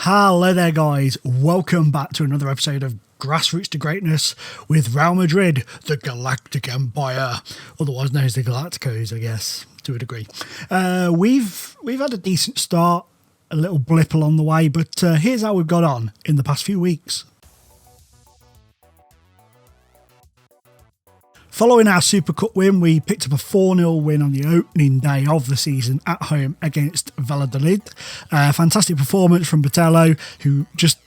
Hello there guys, welcome back to another episode of Grassroots to Greatness with Real Madrid, the Galactic Empire, otherwise known as the Galacticos, I guess, to a degree. We've had a decent start, a little blip along the way, but here's how we've got on in the past few weeks. Following our Super Cup win, we picked up a 4-0 win on the opening day of the season at home against Valladolid. Fantastic performance from Botello, who just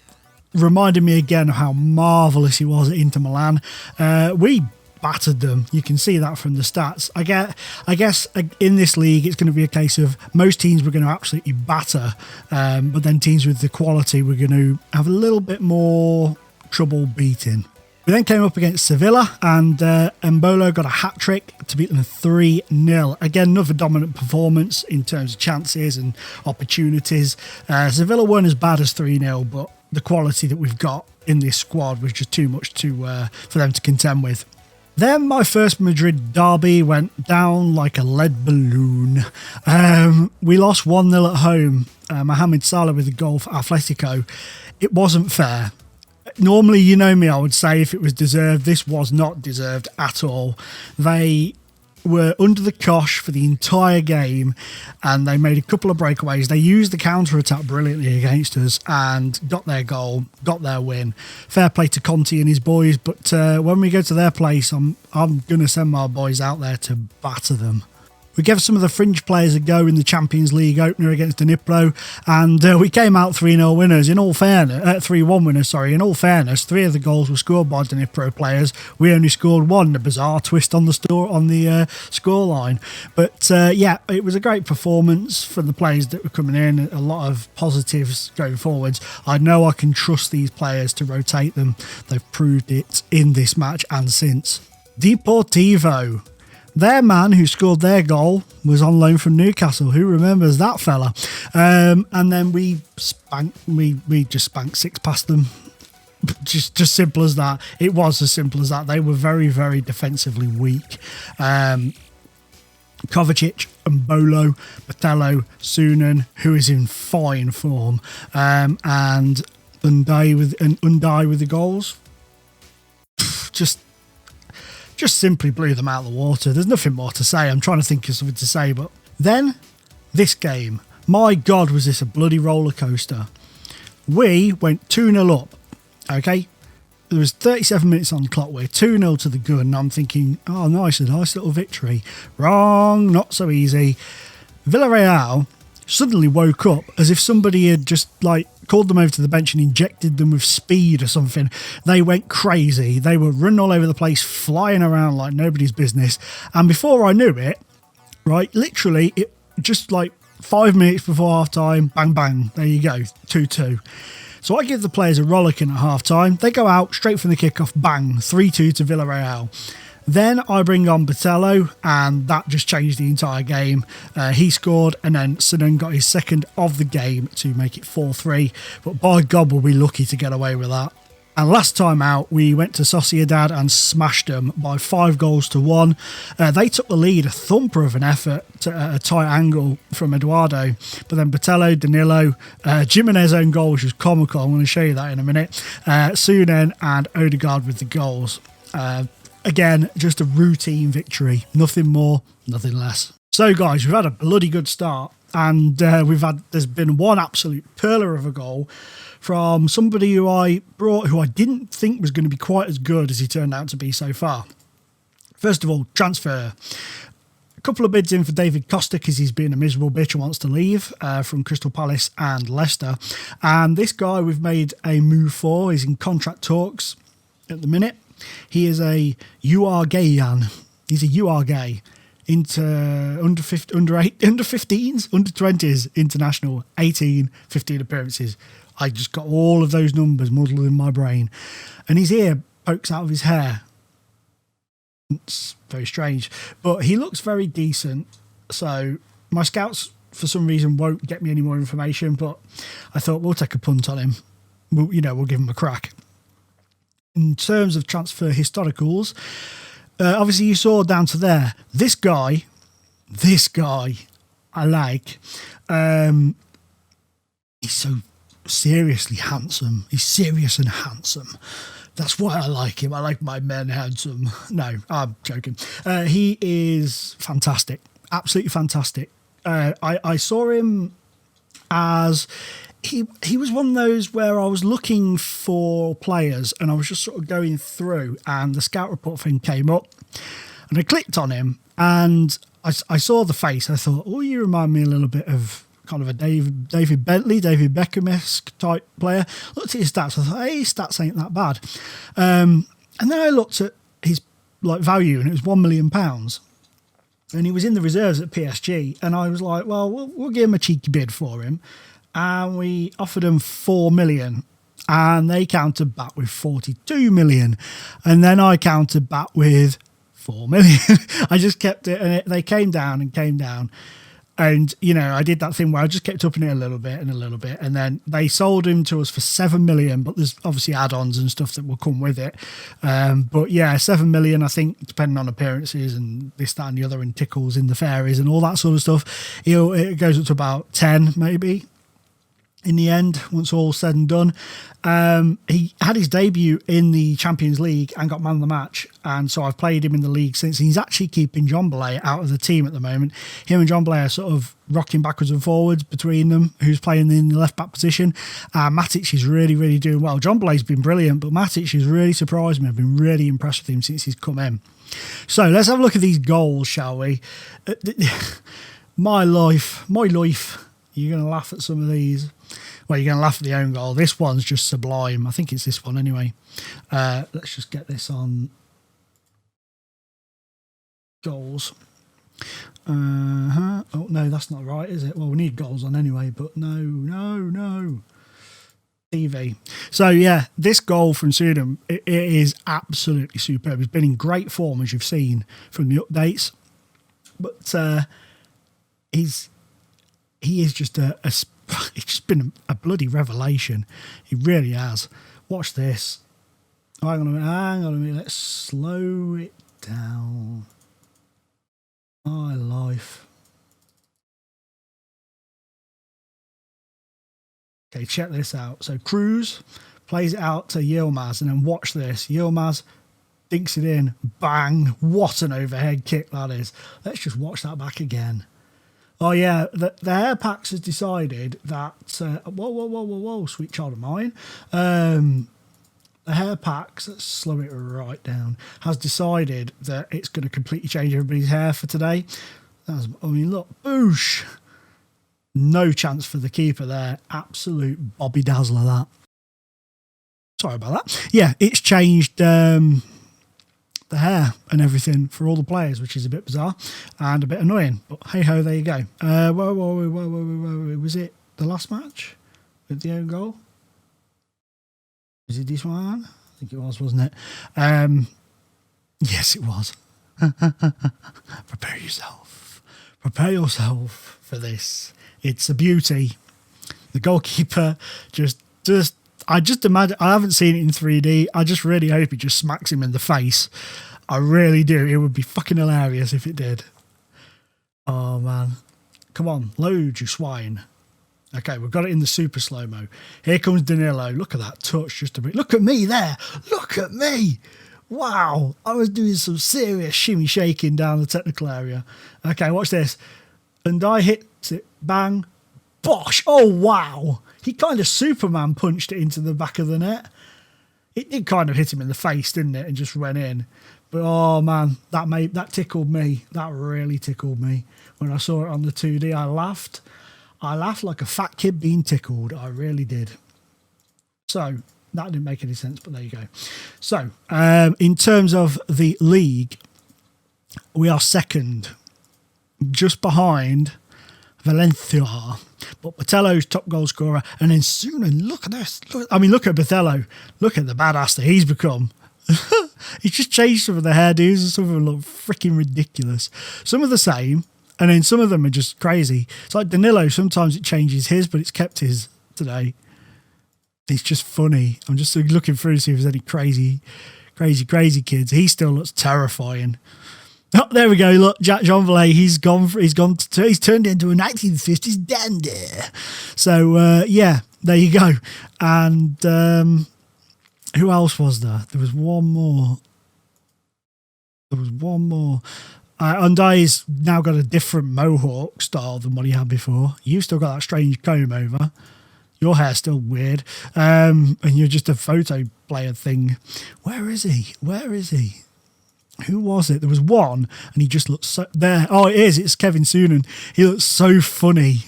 reminded me again of how marvellous he was at Inter Milan. We battered them. You can see that from the stats. I guess in this league, it's going to be a case of most teams we're going to absolutely batter, but then teams with the quality we're going to have a little bit more trouble beating. We then came up against Sevilla and Mbolo got a hat-trick to beat them 3-0. Again, another dominant performance in terms of chances and opportunities. Sevilla weren't as bad as 3-0, but the quality that we've got in this squad was just too much for them to contend with. Then my first Madrid derby went down like a lead balloon. We lost 1-0 at home. Mohamed Salah with a goal for Atletico. It wasn't fair. Normally, you know me, I would say if it was deserved, this was not deserved at all. They were under the cosh for the entire game and they made a couple of breakaways. They used the counter-attack brilliantly against us and got their goal, got their win. Fair play to Conte and his boys, but when we go to their place, I'm going to send my boys out there to batter them. We gave some of the fringe players a go in the Champions League opener against Dnipro, and we came out 3-0 winners. In all fairness, 3-1 winners. Sorry. In all fairness, 3 of the goals were scored by Dnipro players. We only scored 1. A bizarre twist on the scoreline. But yeah, it was a great performance from the players that were coming in. A lot of positives going forwards. I know I can trust these players to rotate them. They've proved it in this match and since. Deportivo. Their man who scored their goal was on loan from Newcastle. Who remembers that fella? And then we just spanked 6 past them. Just simple as that. It was as simple as that. They were very, very defensively weak. Kovacic and Bolo, Botello, Sunan, who is in fine form, and Undai with the goals. Just simply blew them out of the water. There's nothing more to say. I'm trying to think of something to say. But then, this game. My God, was this a bloody roller coaster. We went 2-0 up. Okay? There was 37 minutes on the clock. We're 2-0 to the good. And I'm thinking, oh, nice, a nice little victory. Wrong. Not so easy. Villarreal suddenly woke up as if somebody had just called them over to the bench and injected them with speed or something. They went crazy. They were running all over the place, flying around like nobody's business. And before I knew it, right, literally, it just 5 minutes before half time, bang, bang, there you go, 2-2. So I give the players a rollicking at half time. They go out straight from the kickoff, bang, 3-2 to Villarreal. Then I bring on Botello, and that just changed the entire game. He scored, and then Sunan got his second of the game to make it 4-3. But by God, were we lucky to get away with that. And last time out, we went to Sociedad and smashed them by 5-1. They took the lead, a thumper of an effort at a tight angle from Eduardo. But then Botello, Danilo, Jimenez's own goal, which was comical. I'm going to show you that in a minute. Sunan and Odegaard with the goals. Again, just a routine victory. Nothing more, nothing less. So, guys, we've had a bloody good start. And there's been one absolute perler of a goal from somebody who I brought, who I didn't think was going to be quite as good as he turned out to be so far. First of all, transfer. A couple of bids in for David Costa because he's been a miserable bitch and wants to leave from Crystal Palace and Leicester. And this guy we've made a move for. He's in contract talks at the minute. He is a Uruguayan. He's a Uruguay under 15s, under 20s international, 15 appearances. I just got all of those numbers muddled in my brain. And his ear pokes out of his hair. It's very strange. But he looks very decent. So my scouts, for some reason, won't get me any more information. But I thought we'll take a punt on him. We'll give him a crack. In terms of transfer historicals, obviously you saw down to there. This guy, I like. He's so seriously handsome. He's serious and handsome. That's why I like him. I like my men handsome. No, I'm joking. He is fantastic. Absolutely fantastic. I saw him as he was one of those where I was looking for players and I was just sort of going through and the scout report thing came up and I clicked on him and I saw the face. I thought, oh, you remind me a little bit of kind of a David Bentley, David Beckham-esque type player. Looked at his stats. I thought, hey, his stats ain't that bad. And then I looked at his value and it was £1 million. And he was in the reserves at PSG. And I was like, well, we'll give him a cheeky bid for him. And we offered him 4 million. And they countered back with 42 million. And then I countered back with 4 million. I just kept it. And they came down and came down. And, you know, I did that thing where I just kept upping it a little bit. And then they sold him to us for 7 million, but there's obviously add-ons and stuff that will come with it. But yeah, 7 million, I think, depending on appearances and this, that, and the other, and tickles in the fairies and all that sort of stuff, it goes up to about 10 maybe. In the end, once all said and done, he had his debut in the Champions League and got man of the match. And so I've played him in the league since. He's actually keeping John Belay out of the team at the moment. Him and John Belay are sort of rocking backwards and forwards between them, who's playing in the left-back position. Matic is really, really doing well. John Belay's been brilliant, but Matic has really surprised me. I've been really impressed with him since he's come in. So let's have a look at these goals, shall we? My life. You're going to laugh at some of these. Well, you're going to laugh at the own goal. This one's just sublime. I think it's this one anyway. Let's just get this on goals. Oh, no, that's not right, is it? Well, we need goals on anyway, but no. TV. So, yeah, this goal from Sweden, it is absolutely superb. He's been in great form, as you've seen from the updates. But he is just it's just been a bloody revelation. He really has. Watch this. Oh, hang on a minute. Let's slow it down. My life. Okay, check this out. So Cruz plays it out to Yilmaz, and then watch this. Yilmaz dinks it in. Bang. What an overhead kick that is. Let's just watch that back again. Oh, yeah, the Hair Packs has decided that... whoa, sweet child of mine. The Hair Packs, let's slow it right down, has decided that it's going to completely change everybody's hair for today. Look, boosh. No chance for the keeper there. Absolute Bobby Dazzler, that. Sorry about that. Yeah, it's changed... the hair and everything for all the players, which is a bit bizarre and a bit annoying, but hey ho, there you go. Was it the last match with the own goal? Was it this one? I think it was, wasn't it? Yes, it was. Prepare yourself for this. It's a beauty. The goalkeeper I just imagine, I haven't seen it in 3D. I just really hope it just smacks him in the face. I really do. It would be fucking hilarious if it did. Oh, man. Come on, load, you swine. Okay, we've got it in the super slow-mo. Here comes Danilo. Look at that touch just a bit. Look at me there. Look at me. Wow. I was doing some serious shimmy shaking down the technical area. Okay, watch this. And I hits it. Bang. Bosh. Oh, wow. He kind of Superman punched it into the back of the net. It did kind of hit him in the face, didn't it? And just went in. But, oh, man, that tickled me. That really tickled me. When I saw it on the 2D, I laughed. I laughed like a fat kid being tickled. I really did. So, that didn't make any sense, but there you go. So, in terms of the league, we are second. Just behind Valencia. But Botello's top goal scorer, and then soon, and look at this. Look at Botello. Look at the badass that he's become. He's just changed some of the hairdos, and some of them look freaking ridiculous. Some are the same, and then some of them are just crazy. It's like Danilo, sometimes it changes his, but it's kept his today. It's just funny. I'm just looking through to see if there's any crazy kids. He still looks terrifying. Oh, there we go. Look, Jack John Belay, he's turned into a 1950s dandy. So, yeah, there you go. And who else was there? There was one more. Undai's now got a different mohawk style than what he had before. You've still got that strange comb over. Your hair's still weird. And you're just a photo player thing. Where is he? Who was it? There was one, and he just looks so... There. Oh, it is. It's Kevin Soonen. He looks so funny.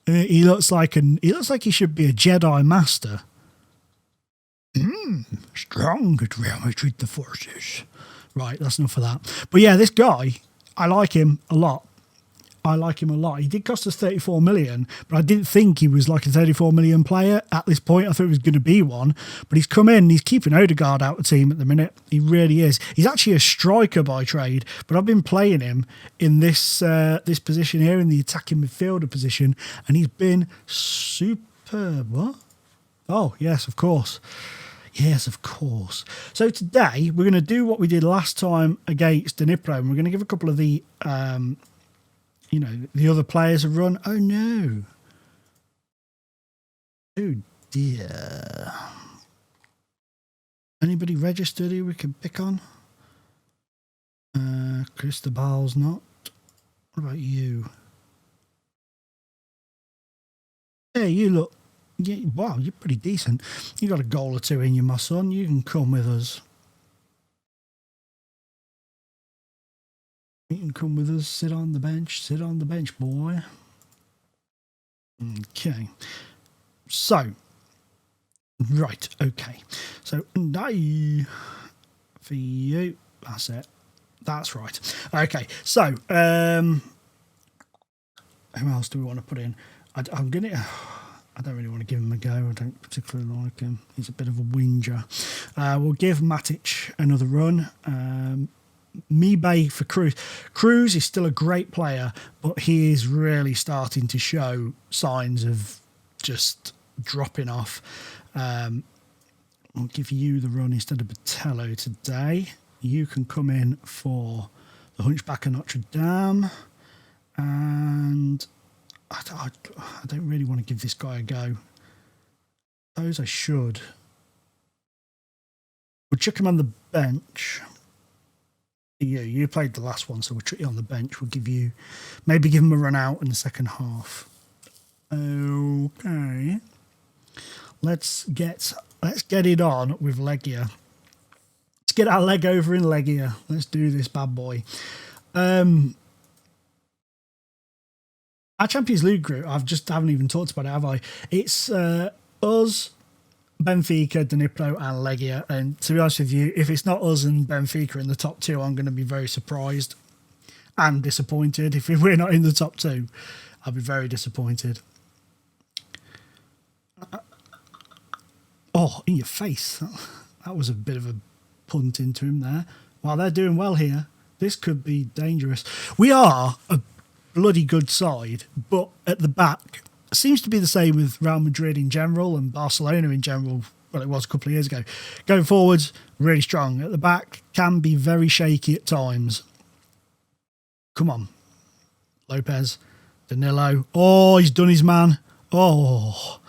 He looks like he should be a Jedi Master. Strong at Real Madrid, the forces. Right, that's enough of that. But yeah, this guy, I like him a lot. He did cost us 34 million, but I didn't think he was like a 34 million player at this point. I thought he was going to be one, but he's come in, he's keeping Odegaard out of the team at the minute. He really is. He's actually a striker by trade, but I've been playing him in this this position here, in the attacking midfielder position, and he's been superb. What? Oh, yes, of course. Yes, of course. So today we're going to do what we did last time against Dnipro, and we're going to give a couple of the the other players a run. Oh, no. Oh, dear. Anybody registered who we can pick on? Cristobal's not. What about you? Hey, you look... wow, you're pretty decent. You got a goal or two in you, my son. You can come with us. You can come with us, sit on the bench, boy. Okay. So, right, okay. So, for you, that's it. That's right. Okay, so, who else do we want to put in? I don't really want to give him a go. I don't particularly like him. He's a bit of a whinger. We'll give Matic another run. Mibe for Cruz. Cruz is still a great player, but he is really starting to show signs of just dropping off. I'll give you the run instead of Botello today. You can come in for the Hunchback of Notre Dame. And I don't really want to give this guy a go. I suppose I should. We'll chuck him on the bench. You played the last one, so we'll chuck you on the bench. We'll maybe give him a run out in the second half. Okay. Let's get it on with Legia. Let's get our leg over in Legia. Let's do this bad boy. Our Champions League group, haven't even talked about it, have I? It's us, Benfica, Dnipro and Legia. And to be honest with you, if it's not us and Benfica in the top two, I'm going to be very surprised and disappointed. If we're not in the top two, I'll be very disappointed. Oh, in your face. That was a bit of a punt into him there. While they're doing well here, this could be dangerous. We are a bloody good side, but at the back, seems to be the same with Real Madrid in general and Barcelona in general. Well, it was a couple of years ago. Going forwards, really strong. At the back, can be very shaky at times. Come on. Lopez, Danilo. Oh, he's done his man. Oh.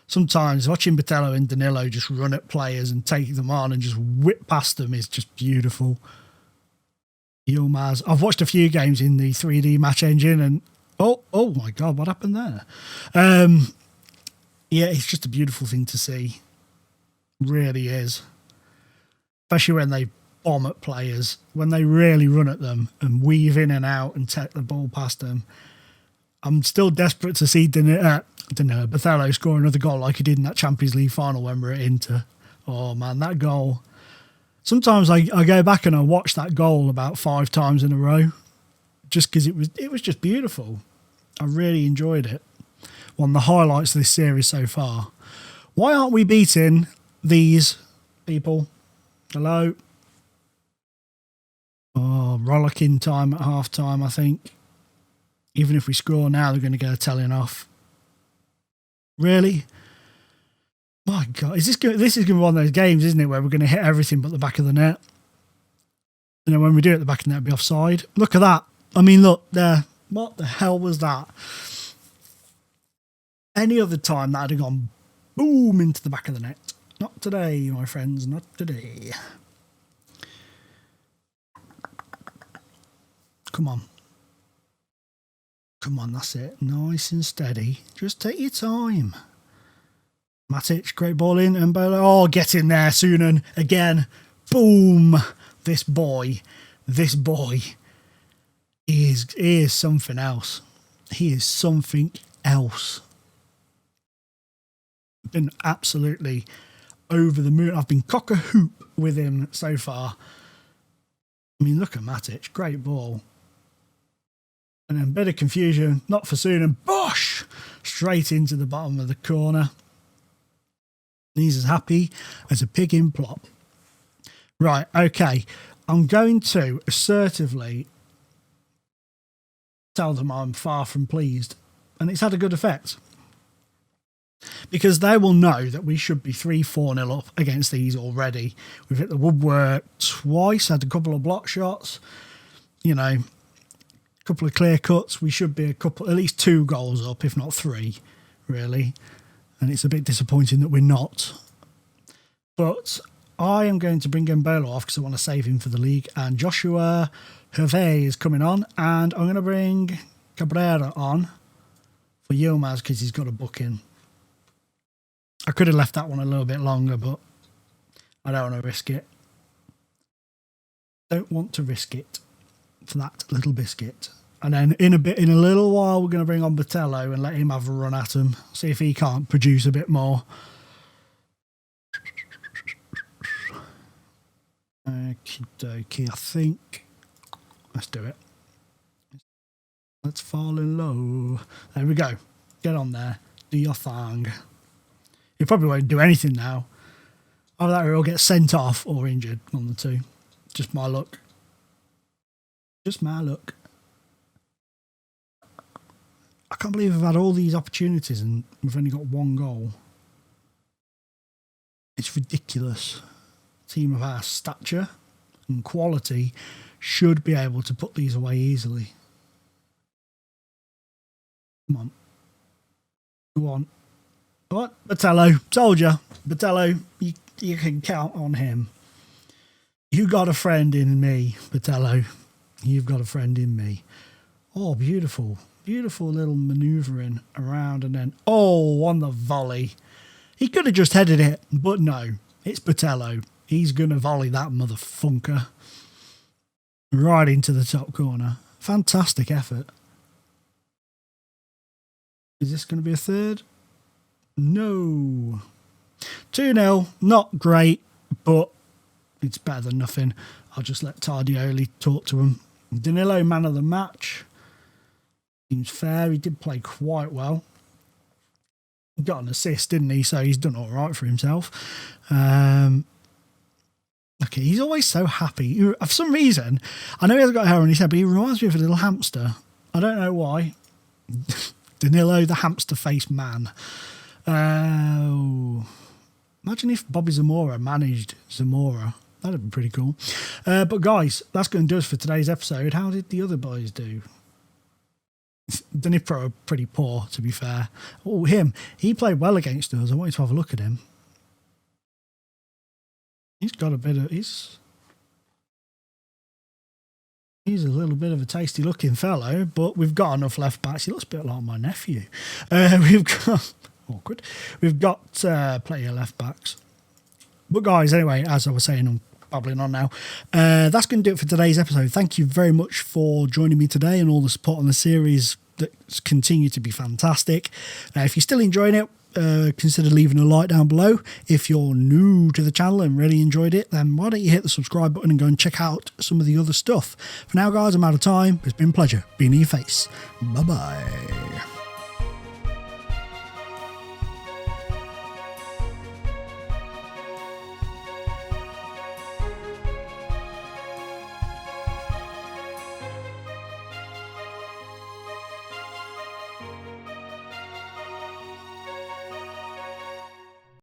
Sometimes watching Botello and Danilo just run at players and take them on and just whip past them is just beautiful. Yilmaz. I've watched a few games in the 3D match engine and oh my God, what happened there? Yeah, it's just a beautiful thing to see. Really is. Especially when they bomb at players, when they really run at them and weave in and out and take the ball past them. I'm still desperate to see Botello score another goal like he did in that Champions League final when we were at Inter. Oh man, that goal. Sometimes I go back and I watch that goal about 5 times in a row just because it was just beautiful. I really enjoyed it. One of the highlights of this series so far. Why aren't we beating these people? Hello? Oh, rollicking time at half time, I think. Even if we score now, they're going to get a telling off. Really? My God, this is going to be one of those games, isn't it, where we're going to hit everything but the back of the net. You know, when we do it at the back of the net, it'll be offside. Look at that. I mean, look there. What the hell was that? Any other time that'd have gone boom into the back of the net. Not today, my friends, not today. Come on. Come on, that's it. Nice and steady. Just take your time. Matic, great ball in. And oh, get in there, Sunan. Again. Boom. This boy. He is something else. He is something else. Been absolutely over the moon. I've been cock-a-hoop with him so far. I mean, look at Matic. Great ball. And then a bit of confusion. Not for soon. And bosh! Straight into the bottom of the corner. He's as happy as a pig in plop. Right, okay. I'm going to assertively tell them I'm far from pleased. And it's had a good effect. Because they will know that we should be 3-4-0 up against these already. We've hit the woodwork twice, had a couple of block shots, you know, a couple of clear cuts. We should be at least 2 goals up, if not 3, really. And it's a bit disappointing that we're not. But I am going to bring Mbolo off because I want to save him for the league. And Joshua Hervé is coming on. And I'm going to bring Cabrera on for Yilmaz because he's got a booking. I could have left that one a little bit longer, but I don't want to risk it. Don't want to risk it for that little biscuit. And then in a little while, we're going to bring on Botello and let him have a run at him. See if he can't produce a bit more. Okie dokie, I think. Let's do it. Let's fall in low. There we go. Get on there. Do your thing. He probably won't do anything now. Either that or he'll get sent off or injured on the 2. Just my luck. Just my luck. I can't believe we've had all these opportunities and we've only got 1 goal. It's ridiculous. A team of our stature and quality should be able to put these away easily. Come on. Go on. What? Botello, told you. Botello, you can count on him. You got a friend in me, Botello. You've got a friend in me. Oh, beautiful. Beautiful little manoeuvring around and then, oh, on the volley. He could have just headed it, but no. It's Botello. He's going to volley that motherfunker right into the top corner. Fantastic effort. Is this going to be a third? No. 2-0, not great, but it's better than nothing. I'll just let Tardioli talk to him. Danilo, man of the match. Seems fair. He did play quite well. He got an assist, didn't he? So he's done all right for himself. Okay, he's always so happy. For some reason, I know he hasn't got hair on his head, but he reminds me of a little hamster. I don't know why. Danilo, the hamster-faced man. Imagine if Bobby Zamora managed Zamora. That'd be pretty cool. But guys, that's going to do us for today's episode. How did the other boys do? Dnipro are pretty poor, to be fair. Oh, him. He played well against us. I wanted to have a look at him. He's got a bit of... He's a little bit of a tasty looking fellow, but we've got enough left backs. He looks a bit like my nephew. We've got... Awkward. We've got plenty of left backs. But guys, anyway, as I was saying, I'm babbling on now. That's going to do it for today's episode. Thank you very much for joining me today and all the support on the series that's continued to be fantastic. If you're still enjoying it, consider leaving a like down below. If you're new to the channel and really enjoyed it, then why don't you hit the subscribe button and go and check out some of the other stuff. For now, guys, I'm out of time. It's been a pleasure being in your face. Bye-bye.